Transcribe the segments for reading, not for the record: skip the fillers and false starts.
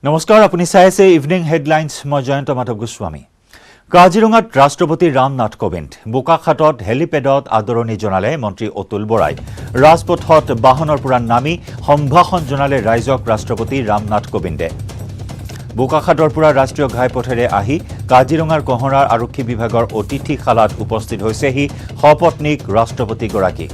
নমস্কাৰ আপুনি চাই আছে ইভিনিং হেডলাইন্স মই জয়ন্ত মাধৱ গোস্বামী কাজিৰঙাত ৰাষ্ট্ৰপতি ৰামনাথ কোবিন্দ বোকাখাটত হেলিপেডত আদৰণি জনালে মন্ত্ৰী অতুল বৰাই ৰাজপথত বাহনৰ পৰা নামি সম্ভাষণ জনালে ৰাইজক ৰাষ্ট্ৰপতি ৰামনাথ কোবিন্দে বোকাখাটৰ পৰা ৰাষ্ট্ৰীয় ঘাইপথেৰে আহি কাজিৰঙাৰ কহৰাৰ আৰক্ষী বিভাগৰ অতিথিশালাত উপস্থিত হৈছেহি সপত্নীক ৰাষ্ট্ৰপতিগৰাকী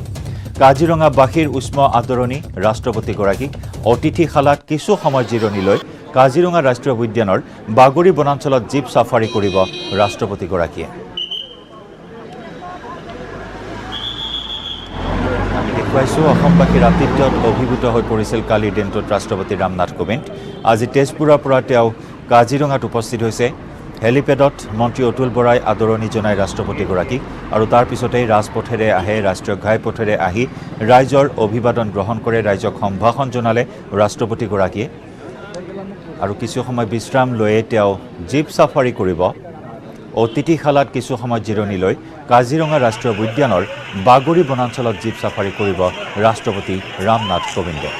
কাজিৰঙাবাসীৰ উষ্ম আদৰণি ৰাষ্ট্ৰপতিগৰাকীক অতিথিশালাত কিছু সময় জিৰণি লৈ কাজিৰঙা ৰাষ্ট্ৰীয় উদ্যানৰ বাগৰি বনাঞ্চলত জীপ সাফাৰী কৰিব ৰাষ্ট্ৰপতিগৰাকীয়ে আমি দেখুৱাইছো অসমবাসীৰ আতিথ্যত অভিভূত হৈ পৰিছিল কালিৰ দিনটোত ৰাষ্ট্ৰপতি ৰামনাথ কোবিন্দ আজি তেজপুৰৰ পৰা তেওঁ কাজিৰঙাত উপস্থিত হৈছে হেলিপেডত মন্ত্ৰী অতুল বৰাই আদৰণি জনাই ৰাষ্ট্ৰপতিগৰাকীক আৰু তাৰ পিছতেই ৰাজপথেৰে আহে ৰাষ্ট্ৰীয় ঘাইপথেৰে আহি ৰাইজৰ অভিবাদন গ্ৰহণ কৰে ৰাইজক সম্ভাষণ জনালে ৰাষ্ট্ৰপতিগৰাকীয়ে আৰু কিছু সময় বিশ্ৰাম লৈয়ে তেওঁ জীপ সাফাৰী কৰিব অতিথিশালাত কিছু সময় জিৰণি লৈ কাজিৰঙা ৰাষ্ট্ৰীয় উদ্যানৰ বাগৰি বনাঞ্চলত জীপ সাফাৰী কৰিব ৰাষ্ট্ৰপতি ৰামনাথ কোবিন্দে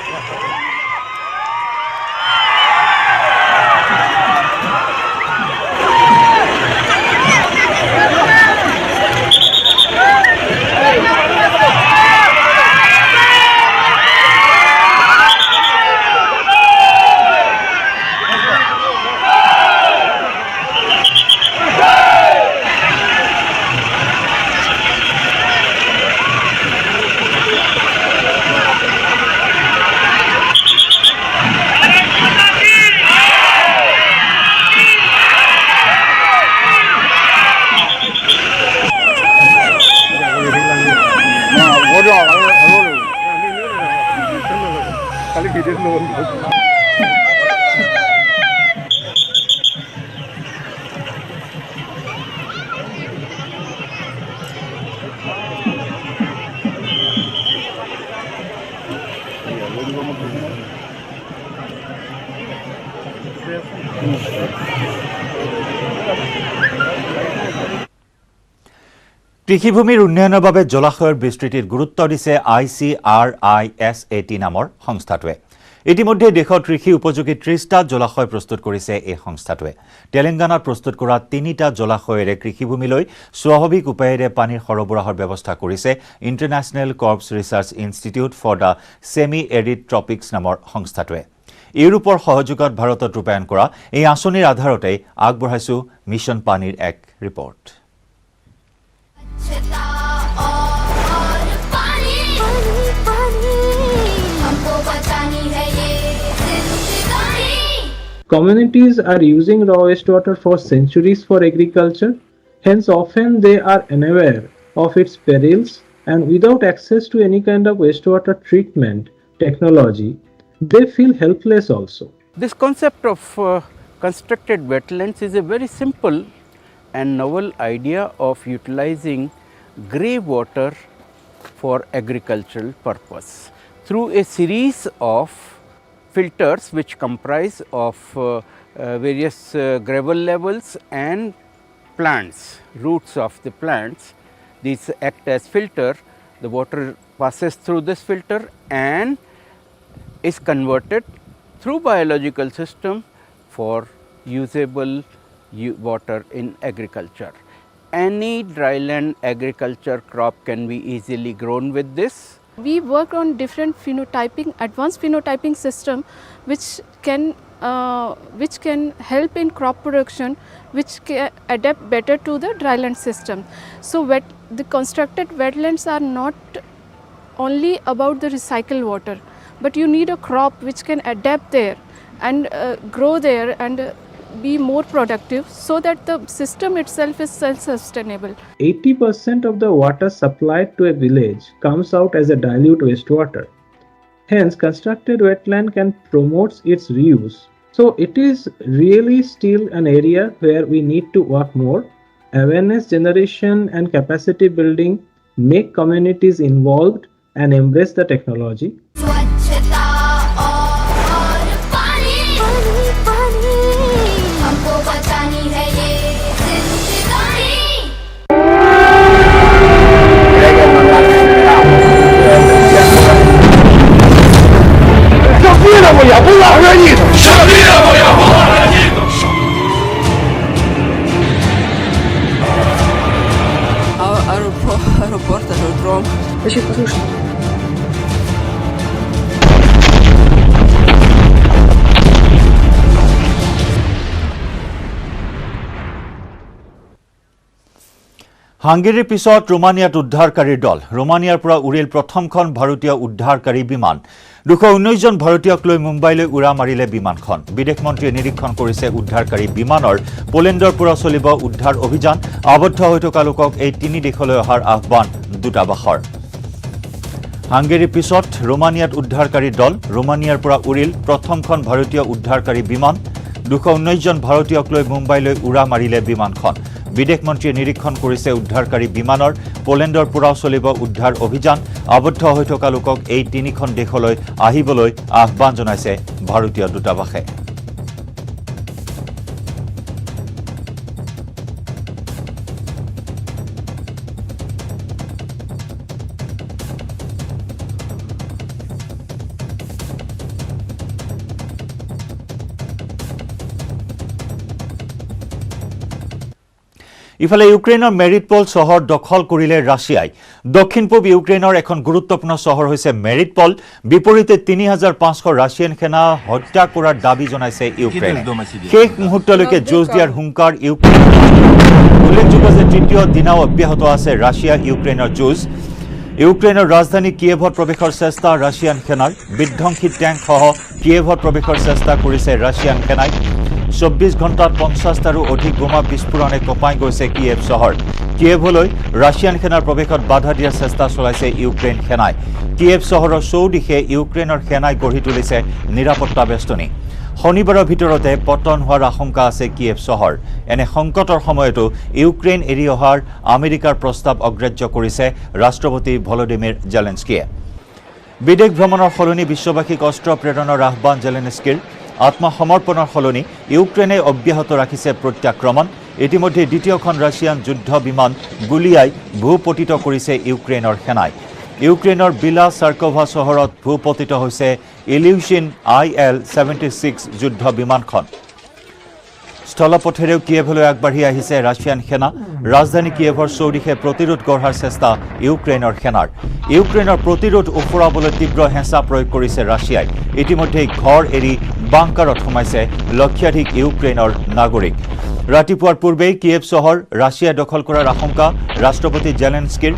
কৃষিভূমিৰ উন্নয়নৰ বাবে জলাশয়ৰ বিস্তৃতিত গুৰুত্ব দিছে ICRISAT নামৰ সংস্থাটোৱে ইতিমধ্যে দেশত কৃষি উপযোগী 30টা জলাশয় প্ৰস্তুত কৰিছে এই সংস্থাটোৱে তেলেংগানাত প্ৰস্তুত কৰা 3টা জলাশয়ৰে কৃষিভূমিলৈ স্বাভাৱিক উপায়েৰে পানীৰ সৰবৰাহৰ ব্যৱস্থা কৰিছে International Crops Research Institute for the Semi Arid Tropics নামৰ সংস্থাটোৱে ইউৰোপৰ সহযোগত ভাৰতত ৰূপায়ণ কৰা এই আঁচনিৰ আধাৰতে আগবঢ়াইছো মিছন পানীৰ এক report Communities are using raw wastewater for centuries for agriculture, hence often they are unaware of its perils and without access to any kind of wastewater treatment technology, they feel helpless also. This concept of constructed wetlands is a very simple and novel idea of utilizing grey water for agricultural purpose through a series of filters which comprise of various gravel levels and plants, roots of the plants. These act as filter. The water passes through this filter and is converted through biological system for usable water in agriculture. Any dryland agriculture crop can be easily grown with this. We work on different phenotyping, advanced phenotyping system which can help in crop production, which can adapt better to the dryland system. So the constructed wetlands are not only about the recycled water, but you need a crop which can adapt there and grow there and be more productive so that the system itself is self-sustainable. 80% of the water supplied to a village comes out as a dilute wastewater. Hence, constructed wetland can promote its reuse. So, it is really still an area where we need to work more. Awareness generation and capacity building make communities involved and embrace the technology. হাংগেৰীৰ পিছত ৰোমানিয়াত উদ্ধাৰকাৰীৰ দল ৰোমানিয়াৰ পৰা উৰিল প্ৰথমখন ভাৰতীয় উদ্ধাৰকাৰী বিমান 219 জন ভাৰতীয়ক লৈ মুম্বাইলৈ উৰা মাৰিলে বিমানখন বিদেশ মন্ত্ৰীয়ে নিৰীক্ষণ কৰিছে উদ্ধাৰকাৰী বিমানৰ পোলেণ্ডৰ পৰা চলিব উদ্ধাৰ অভিযান আবদ্ধ হৈ থকা লোকক এই তিনি দেশলৈ অহাৰ আহ্বান দূতাবাসৰ হাংগেৰীৰ পিছত ৰোমানিয়াত উদ্ধাৰকাৰী দল ৰোমানিয়াৰ পৰা উৰিল প্ৰথমখন ভাৰতীয় উদ্ধাৰকাৰী বিমান 219 জন ভাৰতীয়ক লৈ মুম্বাইলৈ উৰা মাৰিলে বিমানখন বিদেশ মন্ত্ৰীয়ে নিৰীক্ষণ কৰিছে উদ্ধাৰকাৰী বিমানৰ পোলেণ্ডৰ পৰা চলিব উদ্ধাৰ অভিযান আবদ্ধ হৈ থকা লোকক এই তিনিখন দেশলৈ আহিবলৈ আহ্বান জনাইছে ভাৰতীয় দূতাবাসে ইফালে ইউক্ৰেইনৰ মেৰিটপল চহৰ দখল কৰিলে ৰাছিয়াই দক্ষিণ পূব ইউক্ৰেইনৰ এখন গুৰুত্বপূৰ্ণ চহৰ হৈছে মেৰিটপল বিপৰীতে 3500 ৰাছিয়ান সেনা হত্যা কৰাৰ দাবী জনাইছে ইউক্ৰেইনে শেষ মুহূৰ্তলৈকে যুঁজ দিয়াৰ হুংকাৰ ইউক্ৰেইন উল্লেখযোগ্য যে তৃতীয় দিনাও অব্যাহত আছে ৰাছিয়া ইউক্ৰেইনৰ যুঁজ ইউক্ৰেইনৰ ৰাজধানী কিয়েভত প্ৰৱেশৰ চেষ্টা ৰাছিয়ান সেনাৰ বিধ্বংসী টেংকসহ কিয়েভত প্ৰৱেশৰ চেষ্টা কৰিছে ৰাছিয়ান সেনাই 24 ঘণ্টাত 50টাৰো অধিক বোমা বিস্ফোৰণে কঁপাই গৈছে কিয়েভ চহৰ কিয়েভলৈ ৰাছিয়ান সেনাৰ প্ৰৱেশত বাধা দিয়াৰ চেষ্টা চলাইছে ইউক্ৰেইন সেনাই কিয়েভ চহৰৰ চৌদিশে ইউক্ৰেইনৰ সেনাই গঢ়ি তুলিছে নিৰাপত্তা বেষ্টনী শনিবাৰৰ ভিতৰতে পতন হোৱাৰ আশংকা আছে কিয়েভ চহৰ এনে সংকটৰ সময়তো ইউক্ৰেইন এৰি অহাৰ আমেৰিকাৰ প্ৰস্তাৱ অগ্ৰাহ্য কৰিছে ৰাষ্ট্ৰপতি ভলোদিমিৰ জেলেনস্কিয়ে বিদেশ ভ্ৰমণৰ সলনি বিশ্ববাসীক অস্ত্ৰ প্ৰেৰণৰ আহ্বান জেলেনস্কিৰ আত্মসমৰ্পণৰ সলনি ইউক্ৰেইনে অব্যাহত ৰাখিছে প্ৰত্যাক্ৰমণ ইতিমধ্যে দ্বিতীয়খন ৰাছিয়ান যুদ্ধ বিমান গুলিয়াই ভূপতিত কৰিছে ইউক্ৰেইনৰ সেনাই ইউক্ৰেইনৰ বিলা চাৰ্কোভা চহৰত ভূপতিত হৈছে ইলিউশ্বিন IL-76 যুদ্ধ বিমানখন স্থলপথেৰেও কিয়েভলৈ আগবাঢ়ি আহিছে ৰাছিয়ান সেনা ৰাজধানী কিয়েভৰ চৌদিশে প্ৰতিৰোধ গঢ়াৰ চেষ্টা ইউক্ৰেইনৰ সেনাৰ ইউক্ৰেইনৰ প্ৰতিৰোধ উফৰাবলৈ তীব্ৰ হেঁচা প্ৰয়োগ কৰিছে ৰাছিয়াই ইতিমধ্যে ঘৰ এৰি বাংকাৰত সোমাইছে লক্ষাধিক ইউক্ৰেইনৰ নাগৰিক ৰাতিপুৱাৰ পূৰ্বেই কিয়েভ চহৰ ৰাছিয়াই দখল কৰাৰ আশংকা ৰাষ্ট্ৰপতি জেলেনস্কিৰ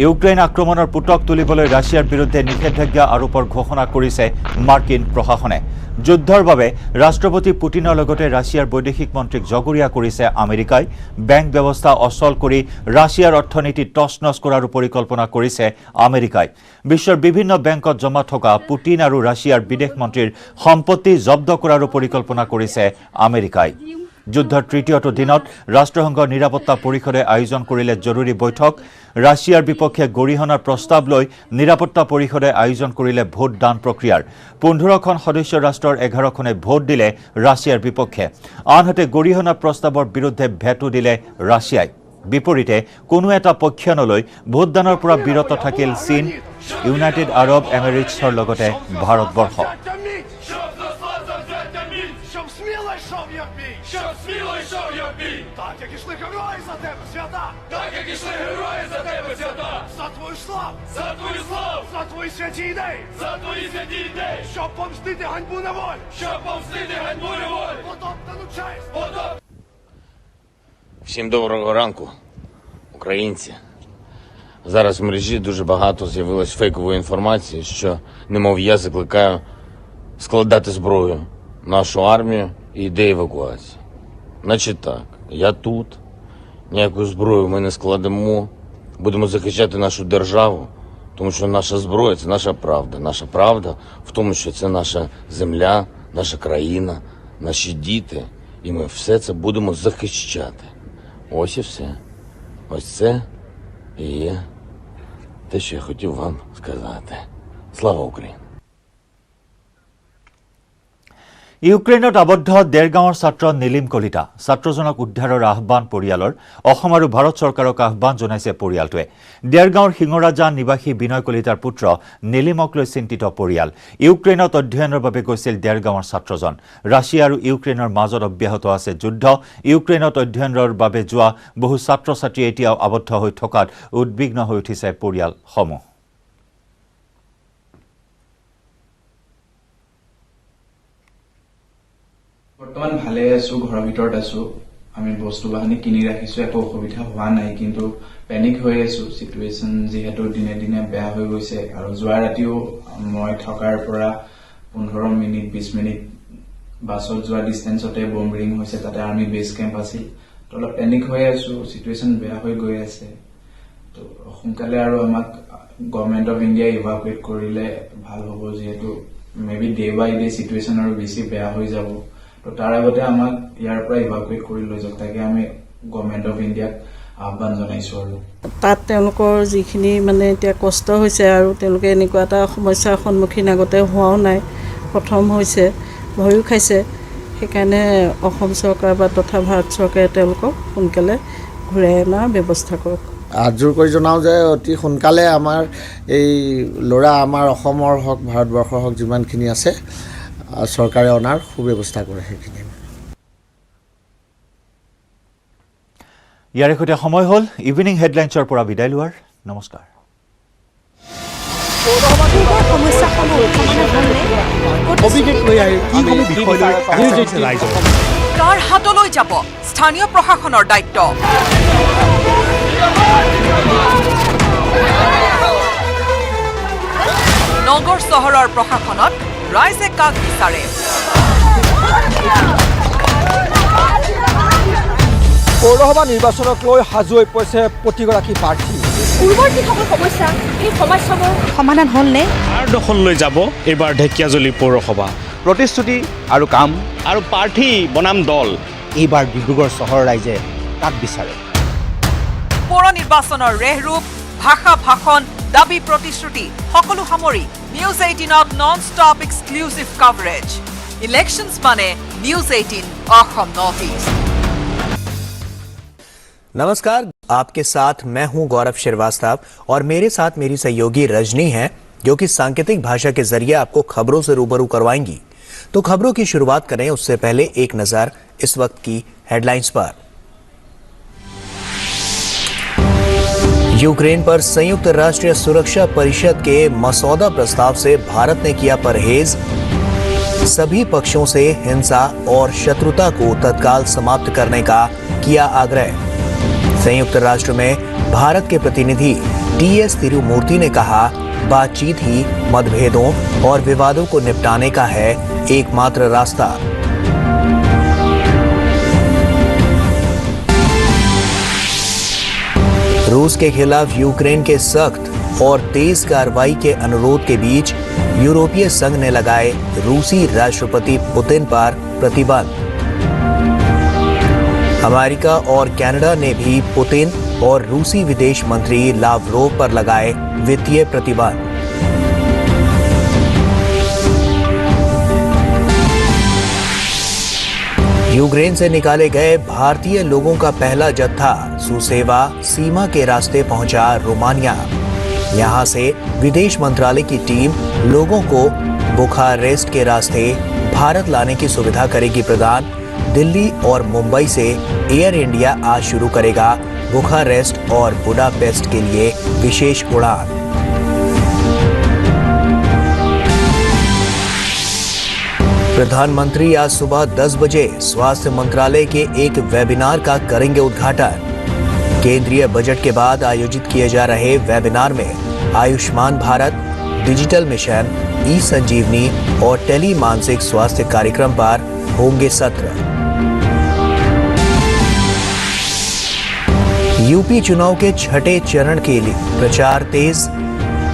ইউক্ৰেইন আক্ৰমণৰ পুতক তুলিবলৈ ৰাছিয়াৰ বিৰুদ্ধে নিষেধাজ্ঞা আৰোপৰ ঘোষণা কৰিছে মাৰ্কিন প্ৰশাসনে যুদ্ধৰ বাবে ৰাষ্ট্ৰপতি পুটিনৰ লগতে ৰাছিয়াৰ বৈদেশিক মন্ত্ৰীক জগৰীয়া কৰিছে আমেৰিকাই বেংক ব্যৱস্থা অচল কৰি ৰাছিয়াৰ অৰ্থনীতি টছনছ কৰাৰ পৰিকল্পনা কৰিছে আমেৰিকাই বিশ্বৰ বিভিন্ন বেংকত জমা থকা পুটিন আৰু ৰাছিয়াৰ বিদেশ মন্ত্ৰীৰ সম্পত্তি জব্দ কৰাৰ পৰিকল্পনা কৰিছে আমেৰিকাই যুদ্ধৰ তৃতীয়টো দিনত ৰাষ্ট্ৰসংঘৰ নিৰাপত্তা পৰিষদে আয়োজন কৰিলে জৰুৰী বৈঠক ৰাছিয়াৰ বিপক্ষে গৰিহণাৰ প্ৰস্তাৱ লৈ নিৰাপত্তা পৰিষদে আয়োজন কৰিলে ভোটদান প্ৰক্ৰিয়াৰ 15খন সদস্য ৰাষ্ট্ৰৰ 11খনে ভোট দিলে ৰাছিয়াৰ বিপক্ষে আনহাতে গৰিহণা প্ৰস্তাৱৰ বিৰুদ্ধে ভেটো দিলে ৰাছিয়াই বিপৰীতে কোনো এটা পক্ষ নলৈ ভোটদানৰ পৰা বিৰত থাকিল চীন ইউনাইটেড আৰব এমিৰেটছৰ লগতে ভাৰতবৰ্ষ Так, як ішли герої за тебе, свята! Так, як ішли герої за тебе, свята! За твою славу! За твою славу! За твої святі ідеї! За твої святі ідеї! Щоб помстити ганьбу неволі! Щоб помстити ганьбу неволі! Потоптану честь! Всім доброго ранку, українці. Зараз в мережі дуже багато з'явилось фейкової інформації, що, немов я закликаю складати зброю нашу армію і йде евакуація. Значить так, я тут, ніяку зброю ми не складемо, будемо захищати нашу державу, тому що наша зброя – це наша правда. Наша правда в тому, що це наша земля, наша країна, наші діти, і ми все це будемо захищати. Ось і все. Ось це і є те, що я хотів вам сказати. Слава Україні! ইউক্ৰেইনত আবদ্ধ দেৰগাঁৱৰ ছাত্ৰ নীলিম কলিতা ছাত্ৰজনক উদ্ধাৰৰ আহ্বান পৰিয়ালৰ অসম আৰু ভাৰত চৰকাৰক আহ্বান জনাইছে পৰিয়ালটোৱে দেৰগাঁৱৰ সিঙৰাজা নিবাসী বিনয় কলিতাৰ পুত্ৰ নীলিমক লৈ চিন্তিত পৰিয়াল ইউক্ৰেইনত অধ্যয়নৰ বাবে গৈছিল দেৰগাঁৱৰ ছাত্ৰজন ৰাছিয়া আৰু ইউক্ৰেইনৰ মাজত অব্যাহত আছে যুদ্ধ ইউক্ৰেইনত অধ্যয়নৰ বাবে যোৱা বহু ছাত্ৰ ছাত্ৰী এতিয়াও আবদ্ধ হৈ থকাত উদ্বিগ্ন হৈ উঠিছে পৰিয়ালসমূহ বৰ্তমান ভালে আছো ঘৰৰ ভিতৰত আছো আমি বস্তু বাহিনী কিনি ৰাখিছো, একো অসুবিধা হোৱা নাই, কিন্তু পেনিক হৈ আছো। সিচুৱেশ্যন যিহেতু দিনে দিনে বেয়া হৈ গৈছে, আৰু যোৱা ৰাতিও মই থকাৰ পৰা 15 মিনিট 20 মিনিট বাছত যোৱা ডিষ্টেঞ্চতে বম্বিং হৈছে, তাতে আৰ্মি বেছ কেম্প আছিল। তো অলপ পেনিক হৈ আছো, সিচুৱেশ্যন বেয়া হৈ গৈ আছে। তো সোনকালে আৰু আমাক গভৰ্ণমেণ্ট অফ ইণ্ডিয়া ইভাকুৱেট কৰিলে ভাল হ'ব, যিহেতু may be day by day situation আৰু বেছি বেয়া হৈ যাব। তো তাৰ আগতে আমাক ইয়াৰ পৰা ইভাকুৱেট কৰি লৈ যাওক, তাকে আমি গভৰ্ণমেণ্ট অফ ইণ্ডিয়াক আহ্বান জনাইছো। আৰু তাত তেওঁলোকৰ যিখিনি মানে এতিয়া কষ্ট হৈছে, আৰু তেওঁলোকে এনেকুৱা এটা সমস্যাৰ সন্মুখীন আগতে হোৱাও নাই, প্ৰথম হৈছে, ভয়ো খাইছে। সেইকাৰণে অসম চৰকাৰ বা তথা ভাৰত চৰকাৰে তেওঁলোকক সোনকালে ঘূৰাই অনাৰ ব্যৱস্থা কৰক। আজোৰ কৰি জনাওঁ যে অতি সোনকালে আমাৰ এই ল'ৰা আমাৰ অসমৰ হওক ভাৰতবৰ্ষৰ হওক যিমানখিনি আছে চৰকাৰে অনাৰ সুব্যৱস্থা কৰে। সেইখিনি ইয়াৰে সৈতে সময় হ'ল ইভিনিং হেডলাইন্সৰ পৰা বিদায় লোৱাৰ। নমস্কাৰ। কাৰ হাতলৈ যাব স্থানীয় প্ৰশাসনৰ দায়িত্ব? নগৰ চহৰৰ প্ৰশাসনত ৰাইজে কাক বিচাৰে? পৌৰসভা নিৰ্বাচনক লৈ সাজু হৈ পৰিছে প্ৰতিগৰাকী প্ৰাৰ্থী। পূৰ্বৰ যিসকল সমস্যা, সেই সমস্যাবোৰ সমাধান হ'লনে? কাৰ দখললৈ যাব এইবাৰ ঢেকীয়াজুলি পৌৰসভা? প্ৰতিশ্ৰুতি আৰু কাম আৰু প্ৰাৰ্থী বনাম দল। এইবাৰ ডিব্ৰুগড় চহৰৰ ৰাইজে কাক বিচাৰে? পৌৰ নিৰ্বাচনৰ ৰেহৰূপ, ভাষা ভাষণ, দাবী প্ৰতিশ্ৰুতি সকলো সামৰি নিউজ 18ত non stop exclusive coverage. Elections মানে নিউজ 18 অসম নৰ্থ ইষ্ট। नमस्कार, आपके साथ मैं हूं गौरव श्रीवास्तव और मेरे साथ मेरी सहयोगी रजनी है, जो कि सांकेतिक भाषा के जरिए आपको खबरों से रूबरू करवाएंगी। तो खबरों की शुरुआत करें उससे पहले एक नजर इस वक्त की हेडलाइंस पर। यूक्रेन पर संयुक्त राष्ट्र सुरक्षा परिषद के मसौदा प्रस्ताव से भारत ने किया परहेज। सभी पक्षों से हिंसा और शत्रुता को तत्काल समाप्त करने का किया आग्रह। संयुक्त राष्ट्र में भारत के प्रतिनिधि टीएस तिरुमूर्ति ने कहा, बातचीत ही मतभेदों और विवादों को निपटाने का है एकमात्र रास्ता। रूस के खिलाफ यूक्रेन के सख्त और तेज कार्रवाई के अनुरोध के बीच यूरोपीय संघ ने लगाए रूसी राष्ट्रपति पुतिन पर प्रतिबंध। अमेरिका और कनाडा ने भी पुतिन और रूसी विदेश मंत्री लावरोव पर लगाए वित्तीय प्रतिबंध। यूक्रेन से निकाले गए भारतीय लोगों का पहला जत्था सुसेवा सीमा के रास्ते पहुंचा रोमानिया। यहां से विदेश मंत्रालय की टीम लोगों को बुखारेस्ट के रास्ते भारत लाने की सुविधा करेगी प्रदान। दिल्ली और मुंबई से एयर इंडिया आज शुरू करेगा बुखारेस्ट और बुडापेस्ट के लिए विशेष उड़ान। प्रधानमंत्री आज सुबह 10 बजे स्वास्थ्य मंत्रालय के एक वेबिनार का करेंगे उद्घाटन। केंद्रीय बजट के बाद आयोजित किए जा रहे वेबिनार में आयुष्मान भारत, डिजिटल मिशन, ई संजीवनी और टेली मानसिक स्वास्थ्य कार्यक्रम पर होंगे सत्र। यूपी चुनाव के छठे चरण के लिए प्रचार तेज।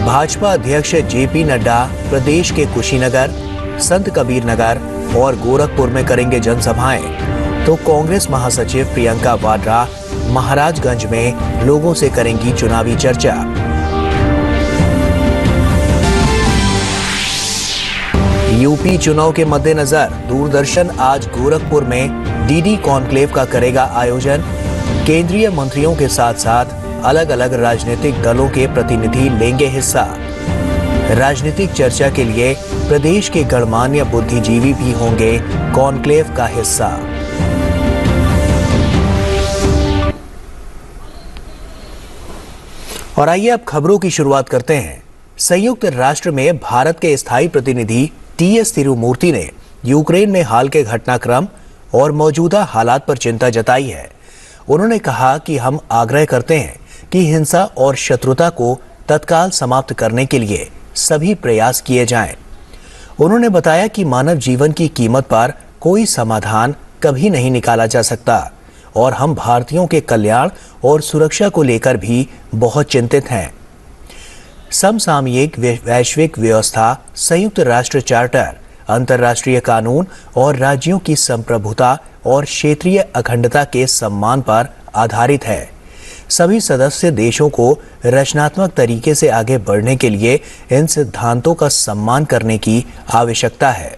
भाजपा अध्यक्ष जेपी नड्डा प्रदेश के कुशीनगर, संत कबीर नगर और गोरखपुर में करेंगे जनसभाएं, तो कांग्रेस महासचिव प्रियंका वाड्रा महाराजगंज में लोगों से करेंगी चुनावी चर्चा। यूपी चुनाव के मद्देनजर दूरदर्शन आज गोरखपुर में डीडी कॉन्क्लेव का करेगा आयोजन। केंद्रीय मंत्रियों के साथ साथ अलग अलग राजनीतिक दलों के प्रतिनिधि लेंगे हिस्सा। राजनीतिक चर्चा के लिए प्रदेश के गणमान्य बुद्धिजीवी भी होंगे कॉन्क्लेव का हिस्सा। और आइए अब खबरों की शुरुआत करते हैं। संयुक्त राष्ट्र में भारत के स्थायी प्रतिनिधि टीएस तिरुमूर्ति ने यूक्रेन में हाल के घटनाक्रम और मौजूदा हालात पर चिंता जताई है। उन्होंने कहा कि हम आग्रह करते हैं कि हिंसा और शत्रुता को तत्काल समाप्त करने के लिए सभी प्रयास किए जाएं। उन्होंने बताया कि मानव जीवन की कीमत पर कोई समाधान कभी नहीं निकाला जा सकता और हम भारतीयों के कल्याण और सुरक्षा को लेकर भी बहुत चिंतित हैं। समसामयिक वैश्विक व्यवस्था, संयुक्त राष्ट्र चार्टर, अंतर्राष्ट्रीय कानून और राज्यों की संप्रभुता और क्षेत्रीय अखंडता के सम्मान पर आधारित है। सभी सदस्य देशों को रचनात्मक तरीके से आगे बढ़ने के लिए इन सिद्धांतों का सम्मान करने की आवश्यकता है।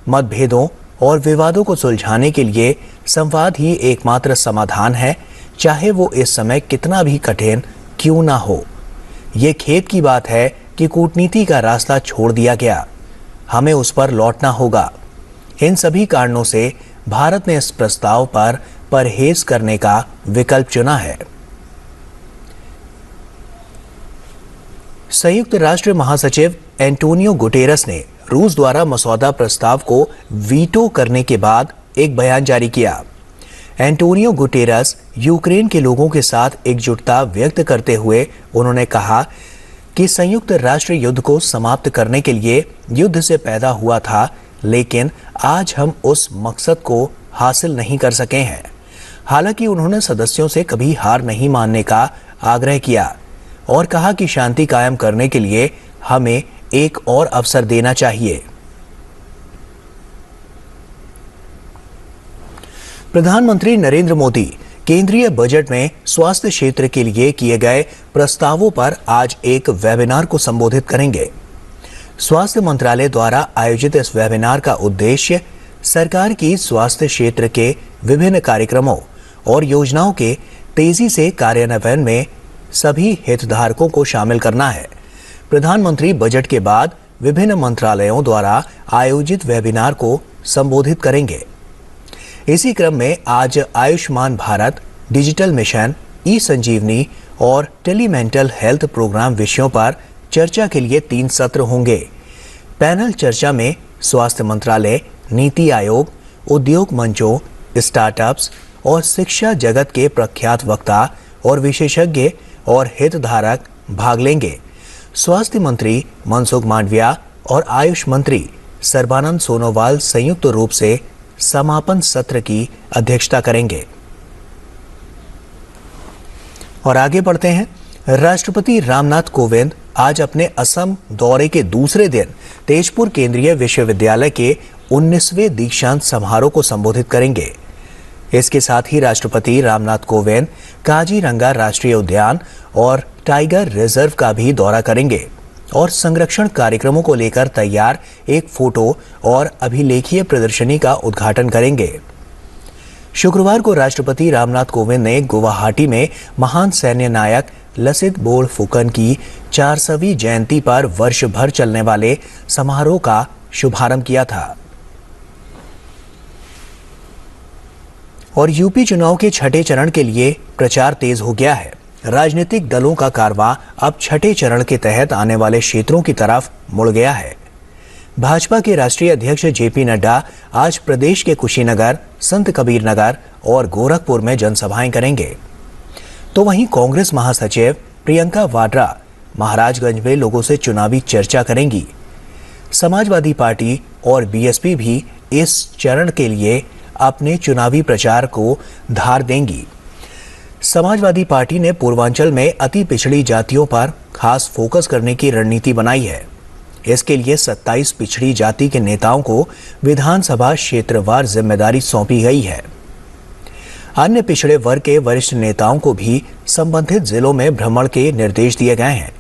मतभेदों और विवादों को सुलझाने के लिए संवाद ही एकमात्र समाधान है, चाहे वो इस समय कितना भी कठिन क्यों ना हो। ये खेद की बात है कि कूटनीति का रास्ता छोड़ दिया गया, हमें उस पर लौटना होगा। इन सभी कारणों से भारत ने इस प्रस्ताव पर परहेज करने का विकल्प चुना है। संयुक्त राष्ट्र महासचिव एंटोनियो गुटेरस ने रूस द्वारा मसौदा प्रस्ताव को वीटो करने के बाद एक बयान जारी किया। एंटोनियो गुटेरस यूक्रेन के लोगों के साथ एकजुटता व्यक्त करते हुए उन्होंने कहा कि संयुक्त राष्ट्र युद्ध को समाप्त करने के लिए युद्ध से पैदा हुआ था, लेकिन आज हम उस मकसद को हासिल नहीं कर सके हैं। हालांकि उन्होंने सदस्यों से कभी हार नहीं मानने का आग्रह किया और कहा कि शांति कायम करने के लिए हमें एक और अवसर देना चाहिए। प्रधानमंत्री नरेंद्र मोदी केंद्रीय बजट में स्वास्थ्य क्षेत्र के लिए किए गए प्रस्तावों पर आज एक वेबिनार को संबोधित करेंगे। स्वास्थ्य मंत्रालय द्वारा आयोजित इस वेबिनार का उद्देश्य सरकार की स्वास्थ्य क्षेत्र के विभिन्न कार्यक्रमों और योजनाओं के तेजी से कार्यान्वयन में सभी हितधारकों को शामिल करना है। प्रधानमंत्री बजट के बाद विभिन्न मंत्रालयों द्वारा आयोजित वेबिनार को संबोधित करेंगे। इसी क्रम में आज आयुष्मान भारत, डिजिटल मिशन, ई संजीवनी और टेलीमेंटल हेल्थ प्रोग्राम विषयों पर चर्चा के लिए 3 सत्र होंगे। पैनल चर्चा में स्वास्थ्य मंत्रालय, नीति आयोग, उद्योग मंचों, स्टार्टअप्स और शिक्षा जगत के प्रख्यात वक्ता और विशेषज्ञ और हितधारक भाग लेंगे। स्वास्थ्य मंत्री मनसुख मांडविया और आयुष मंत्री सर्बानंद सोनोवाल संयुक्त रूप से समापन सत्र की अध्यक्षता करेंगे। और आगे बढ़ते हैं। राष्ट्रपति रामनाथ कोविंद आज अपने असम दौरे के दूसरे दिन तेजपुर केंद्रीय विश्वविद्यालय के 19वें दीक्षांत समारोह को संबोधित करेंगे। इसके साथ ही राष्ट्रपति रामनाथ कोविंद काजीरंगा राष्ट्रीय उद्यान और टाइगर रिजर्व का भी दौरा करेंगे और संरक्षण कार्यक्रमों को लेकर तैयार एक फोटो और अभिलेखीय प्रदर्शनी का उद्घाटन करेंगे। शुक्रवार को राष्ट्रपति रामनाथ कोविंद ने गुवाहाटी में महान सैन्य नायक लसित बोरफुकन की 400वीं जयंती पर वर्ष भर चलने वाले समारोह का शुभारंभ किया था। और यूपी चुनाव के छठे चरण के लिए प्रचार तेज हो गया है। राजनीतिक दलों का कारवां अब छठे चरण के तहत आने वाले क्षेत्रों की तरफ मुड़ गया है। भाजपा के राष्ट्रीय अध्यक्ष जेपी नड्डा आज प्रदेश के कुशीनगर, संत कबीर नगर और गोरखपुर में जनसभाएं करेंगे। तो वहीं कांग्रेस महासचिव प्रियंका वाड्रा महाराजगंज में लोगों से चुनावी चर्चा करेंगी। समाजवादी पार्टी और बीएसपी भी इस चरण के लिए अपने चुनावी प्रचार को धार देंगी। समाजवादी पार्टी ने पूर्वांचल में अति पिछड़ी जातियों पर खास फोकस करने की रणनीति बनाई है। इसके लिए 27 पिछड़ी जाति के नेताओं को विधानसभा क्षेत्रवार जिम्मेदारी सौंपी गई है। अन्य पिछड़े वर्ग के वरिष्ठ नेताओं को भी संबंधित जिलों में भ्रमण के निर्देश दिए गए हैं।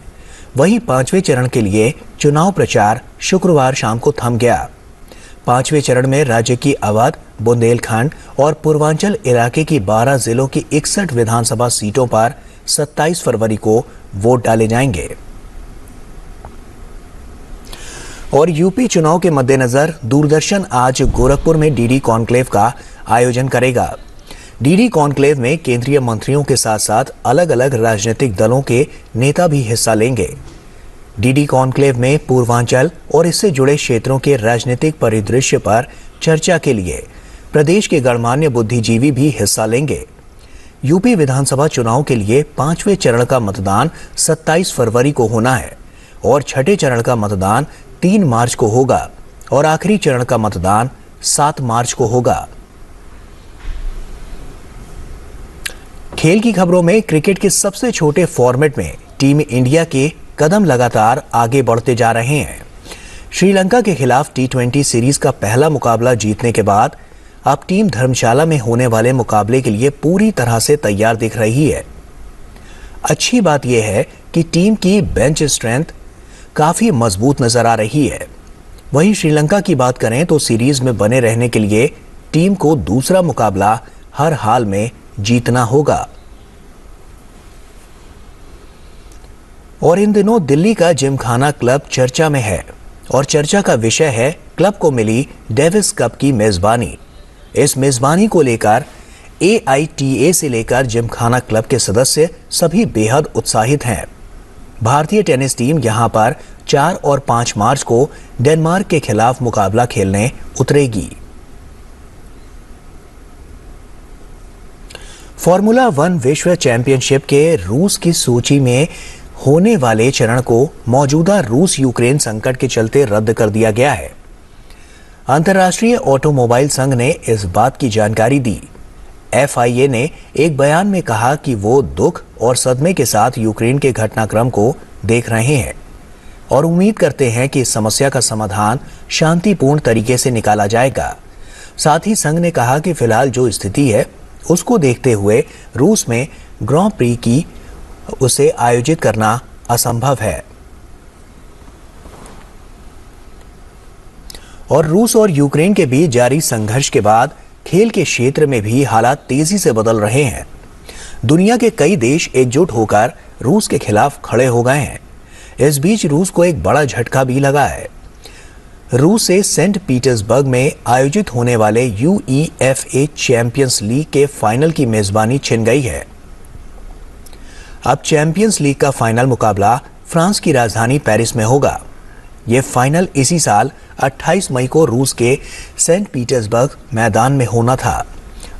वहीं 5वें चरण के लिए चुनाव प्रचार शुक्रवार शाम को थम गया। 5वें चरण में राज्य की अवध, बुंदेलखंड और पूर्वांचल इलाके की 12 जिलों की 61 विधानसभा सीटों पर 27 फरवरी को वोट डाले जाएंगे। और यूपी चुनाव के मद्देनजर दूरदर्शन आज गोरखपुर में डीडी कॉन्क्लेव का आयोजन करेगा। डीडी कॉन्क्लेव में केंद्रीय मंत्रियों के साथ साथ अलग अलग राजनीतिक दलों के नेता भी हिस्सा लेंगे। डीडी कॉन्क्लेव में पूर्वांचल और इससे जुड़े क्षेत्रों के राजनीतिक परिदृश्य पर चर्चा के लिए प्रदेश के गणमान्य बुद्धिजीवी भी हिस्सा लेंगे। यूपी विधानसभा चुनाव के लिए 5वें चरण का मतदान 27 फरवरी को होना है और छठे चरण का मतदान 3 मार्च को होगा और आखिरी चरण का मतदान 7 मार्च को होगा। खेल की खबरों में क्रिकेट के सबसे छोटे फॉर्मेट में टीम इंडिया के कदम लगातार आगे बढ़ते जा रहे हैं। श्रीलंका के खिलाफ T20 सीरीज का पहला मुकाबला जीतने के बाद अब टीम धर्मशाला में होने वाले मुकाबले के लिए पूरी तरह से तैयार दिख रही है। अच्छी बात यह है कि टीम की बेंच स्ट्रेंथ काफी मजबूत नजर आ रही है। वहीं श्रीलंका की बात करें तो सीरीज में बने रहने के लिए टीम को दूसरा मुकाबला हर हाल में जीतना होगा। और इन दिनों दिल्ली का जिमखाना क्लब चर्चा में है और चर्चा का विषय है क्लब को मिली डेविस कप की मेजबानी। इस मेजबानी को लेकर AITA से लेकर जिमखाना क्लब के सदस्य सभी बेहद उत्साहित हैं। भारतीय टेनिस टीम यहां पर 4 और 5 मार्च को डेनमार्क के खिलाफ मुकाबला खेलने उतरेगी। फॉर्मूला 1 विश्व चैंपियनशिप के रूस की सूची में होने वाले चरण को मौजूदा रूस यूक्रेन संकट के चलते रद्द कर दिया गया है। अंतर्राष्ट्रीय ऑटोमोबाइल संघ ने इस बात की जानकारी दी। FIA ने एक बयान में कहा कि वो दुख और सदमे के साथ यूक्रेन के घटनाक्रम को देख रहे हैं और उम्मीद करते हैं कि इस समस्या का समाधान शांतिपूर्ण तरीके से निकाला जाएगा। साथ ही संघ ने कहा कि फिलहाल जो स्थिति है उसको देखते हुए रूस में ग्रां प्री की उसे आयोजित करना असंभव है। और रूस और यूक्रेन के बीच जारी संघर्ष के बाद खेल के क्षेत्र में भी हालात तेजी से बदल रहे हैं। दुनिया के कई देश एकजुट होकर रूस के खिलाफ खड़े हो गए हैं। इस बीच रूस को एक बड़ा झटका भी लगा है। रूस से सेंट पीटर्सबर्ग में आयोजित होने वाले UEFA चैंपियंस लीग के फाइनल की मेजबानी छिन गई है। अब चैंपियंस लीग का फाइनल मुकाबला फ्रांस की राजधानी पेरिस में होगा। यह फाइनल इसी साल 28 मई को रूस के सेंट पीटर्सबर्ग मैदान में होना था।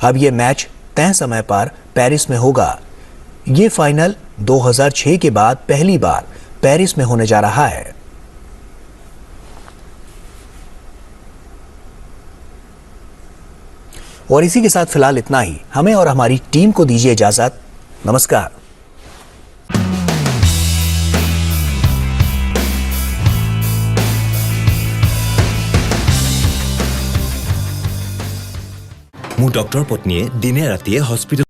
अब यह मैच तय समय पर पेरिस में होगा। यह फाइनल 2006 के बाद पहली बार पेरिस में होने जा रहा है। और इसी के साथ फिलहाल इतना ही। हमें और हमारी टीम को दीजिए इजाजत। नमस्कार। মোৰ ডক্টৰ পত্নীয়ে দিনে ৰাতিয়ে হস্পিটেল